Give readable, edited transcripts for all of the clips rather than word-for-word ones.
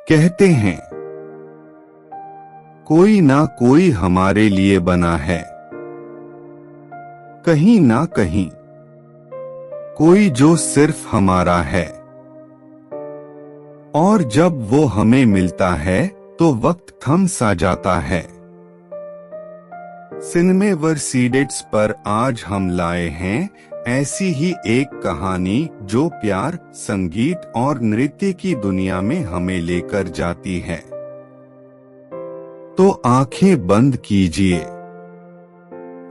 कहते हैं कोई ना कोई हमारे लिए बना है, कहीं ना कहीं कोई जो सिर्फ हमारा है। और जब वो हमें मिलता है तो वक्त थम सा जाता है। सिनेमेवर्सीडेट्स पर आज हम लाए हैं ऐसी ही एक कहानी जो प्यार, संगीत और नृत्य की दुनिया में हमें लेकर जाती है। तो आंखें बंद कीजिए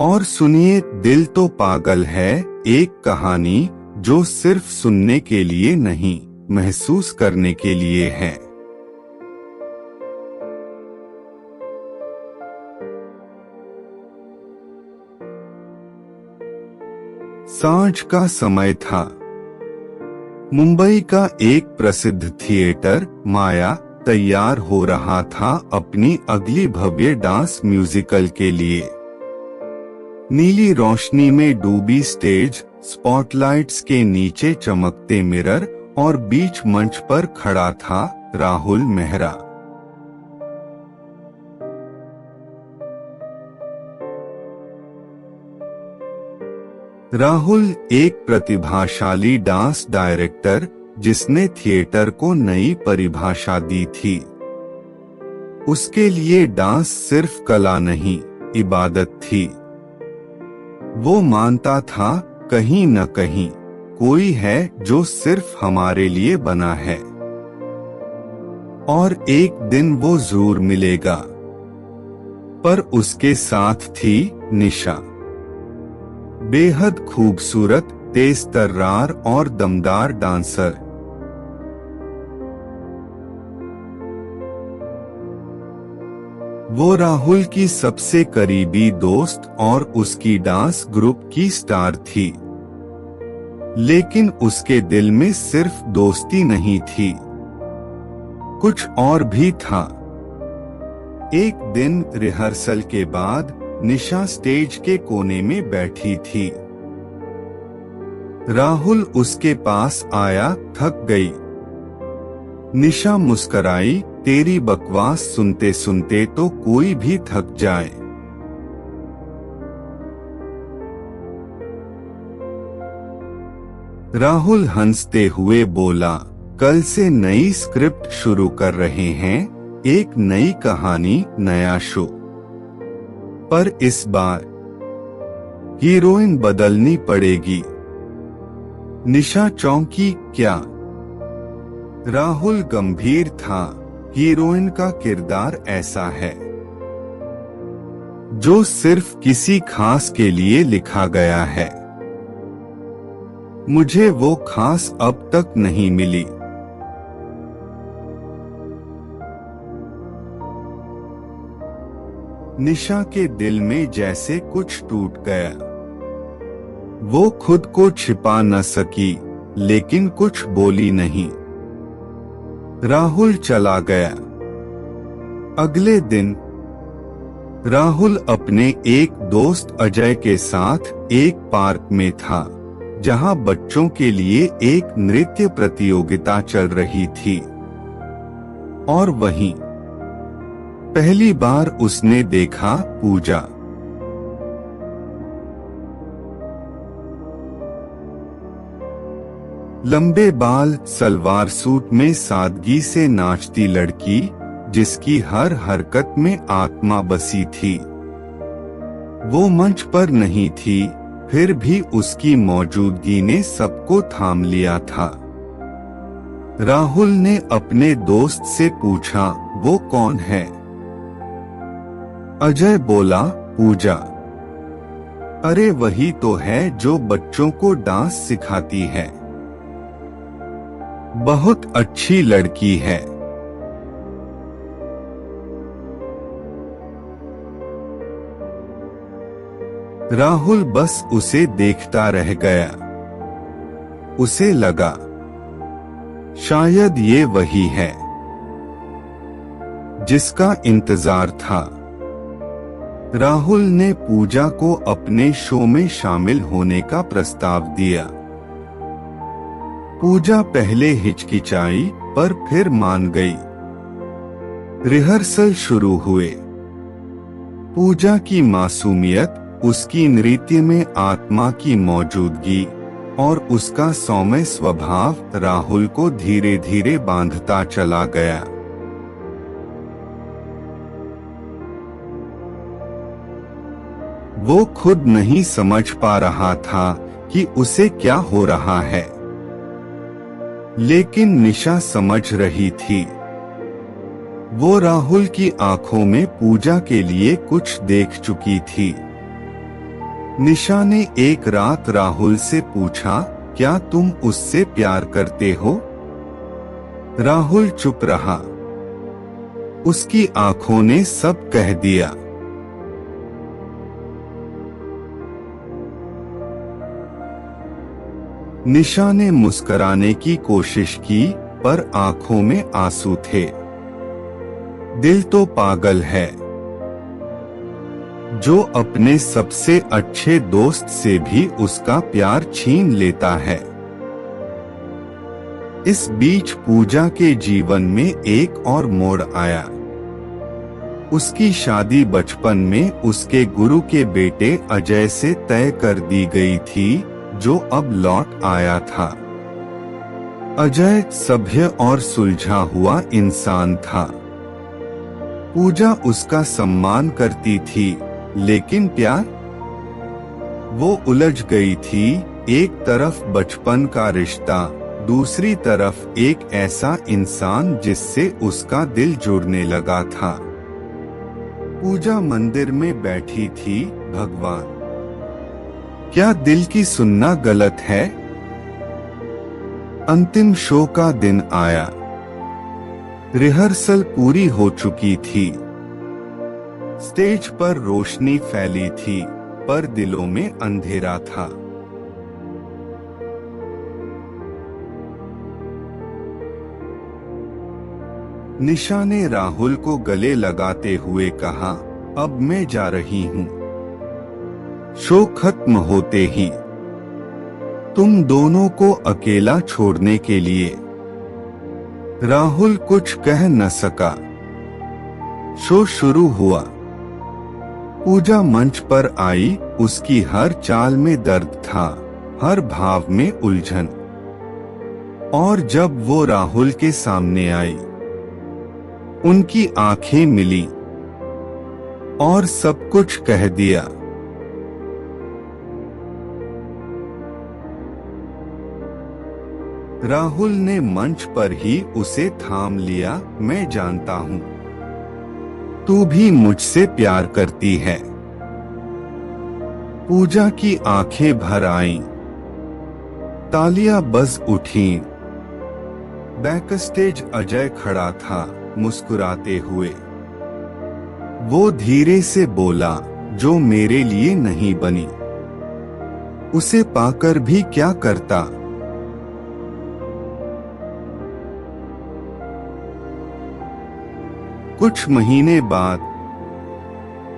और सुनिए, दिल तो पागल है, एक कहानी जो सिर्फ सुनने के लिए नहीं, महसूस करने के लिए है। सांझ का समय था। मुंबई का एक प्रसिद्ध थिएटर माया तैयार हो रहा था अपनी अगली भव्य डांस म्यूजिकल के लिए। नीली रोशनी में डूबी स्टेज, स्पॉटलाइट्स के नीचे चमकते मिरर और बीच मंच पर खड़ा था राहुल मेहरा। राहुल एक प्रतिभाशाली डांस डायरेक्टर जिसने थिएटर को नई परिभाषा दी थी। उसके लिए डांस सिर्फ कला नहीं, इबादत थी। वो मानता था कहीं न कहीं कोई है जो सिर्फ हमारे लिए बना है और एक दिन वो जरूर मिलेगा। पर उसके साथ थी निशा, बेहद खूबसूरत, तेज तर्रार और दमदार डांसर। वो राहुल की सबसे करीबी दोस्त और उसकी डांस ग्रुप की स्टार थी। लेकिन उसके दिल में सिर्फ दोस्ती नहीं थी, कुछ और भी था। एक दिन रिहर्सल के बाद निशा स्टेज के कोने में बैठी थी। राहुल उसके पास आया, थक गई। निशा मुस्कराई, तेरी बकवास सुनते सुनते तो कोई भी थक जाए। राहुल हंसते हुए बोला, कल से नई स्क्रिप्ट शुरू कर रहे हैं, एक नई कहानी, नया शो। पर इस बार हीरोइन बदलनी पड़ेगी। निशा चौंकी, क्या? राहुल गंभीर था, हीरोइन का किरदार ऐसा है जो सिर्फ किसी खास के लिए लिखा गया है। मुझे वो खास अब तक नहीं मिली। निशा के दिल में जैसे कुछ टूट गया। वो खुद को छिपा न सकी, लेकिन कुछ बोली नहीं। राहुल चला गया। अगले दिन राहुल अपने एक दोस्त अजय के साथ एक पार्क में था, जहां बच्चों के लिए एक नृत्य प्रतियोगिता चल रही थी। और वहीं पहली बार उसने देखा पूजा। लंबे बाल, सलवार सूट में सादगी से नाचती लड़की, जिसकी हर हरकत में आत्मा बसी थी। वो मंच पर नहीं थी, फिर भी उसकी मौजूदगी ने सबको थाम लिया था। राहुल ने अपने दोस्त से पूछा, वो कौन है? अजय बोला, पूजा। अरे वही तो है जो बच्चों को डांस सिखाती है। बहुत अच्छी लड़की है। राहुल बस उसे देखता रह गया। उसे लगा शायद ये वही है जिसका इंतजार था। राहुल ने पूजा को अपने शो में शामिल होने का प्रस्ताव दिया। पूजा पहले हिचकिचाई, पर फिर मान गई। रिहर्सल शुरू हुए। पूजा की मासूमियत, उसकी नृत्य में आत्मा की मौजूदगी और उसका सौम्य स्वभाव राहुल को धीरे धीरे बांधता चला गया। वो खुद नहीं समझ पा रहा था कि उसे क्या हो रहा है, लेकिन निशा समझ रही थी। वो राहुल की आंखों में पूजा के लिए कुछ देख चुकी थी। निशा ने एक रात राहुल से पूछा, क्या तुम उससे प्यार करते हो? राहुल चुप रहा। उसकी आंखों ने सब कह दिया। निशा ने मुस्कुराने की कोशिश की, पर आंखों में आंसू थे। दिल तो पागल है, जो अपने सबसे अच्छे दोस्त से भी उसका प्यार छीन लेता है। इस बीच पूजा के जीवन में एक और मोड़ आया। उसकी शादी बचपन में उसके गुरु के बेटे अजय से तय कर दी गई थी, जो अब लौट आया था। अजय सभ्य और सुलझा हुआ इंसान था। पूजा उसका सम्मान करती थी, लेकिन प्यार? वो उलझ गई थी। एक तरफ बचपन का रिश्ता, दूसरी तरफ एक ऐसा इंसान जिससे उसका दिल जुड़ने लगा था। पूजा मंदिर में बैठी थी। भगवान, क्या दिल की सुनना गलत है? अंतिम शो का दिन आया। रिहर्सल पूरी हो चुकी थी। स्टेज पर रोशनी फैली थी, पर दिलों में अंधेरा था। निशा ने राहुल को गले लगाते हुए कहा, अब मैं जा रही हूँ। शो खत्म होते ही तुम दोनों को अकेला छोड़ने के लिए। राहुल कुछ कह न सका। शो शुरू हुआ। पूजा मंच पर आई। उसकी हर चाल में दर्द था, हर भाव में उलझन। और जब वो राहुल के सामने आई, उनकी आंखें मिली और सब कुछ कह दिया। राहुल ने मंच पर ही उसे थाम लिया। मैं जानता हूँ, तू भी मुझसे प्यार करती है। पूजा की आंखें भर आईं। तालियां बज उठीं। बैकस्टेज अजय खड़ा था, मुस्कुराते हुए। वो धीरे से बोला, जो मेरे लिए नहीं बनी, उसे पाकर भी क्या करता। कुछ महीने बाद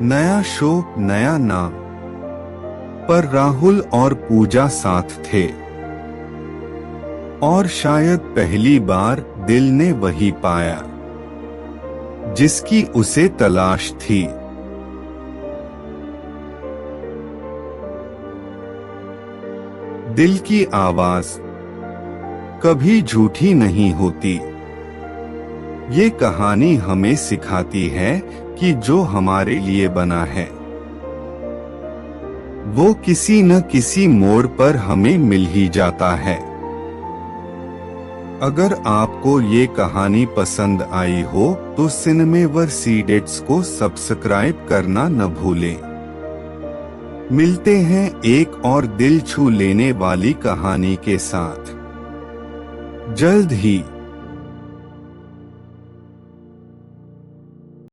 नया शो, नया नाम, पर राहुल और पूजा साथ थे। और शायद पहली बार दिल ने वही पाया जिसकी उसे तलाश थी। दिल की आवाज कभी झूठी नहीं होती। ये कहानी हमें सिखाती है कि जो हमारे लिए बना है, वो किसी न किसी मोड़ पर हमें मिल ही जाता है। अगर आपको ये कहानी पसंद आई हो तो सिनेमेवर सीडेट्स को सब्सक्राइब करना न भूलें। मिलते हैं एक और दिल छू लेने वाली कहानी के साथ जल्द ही।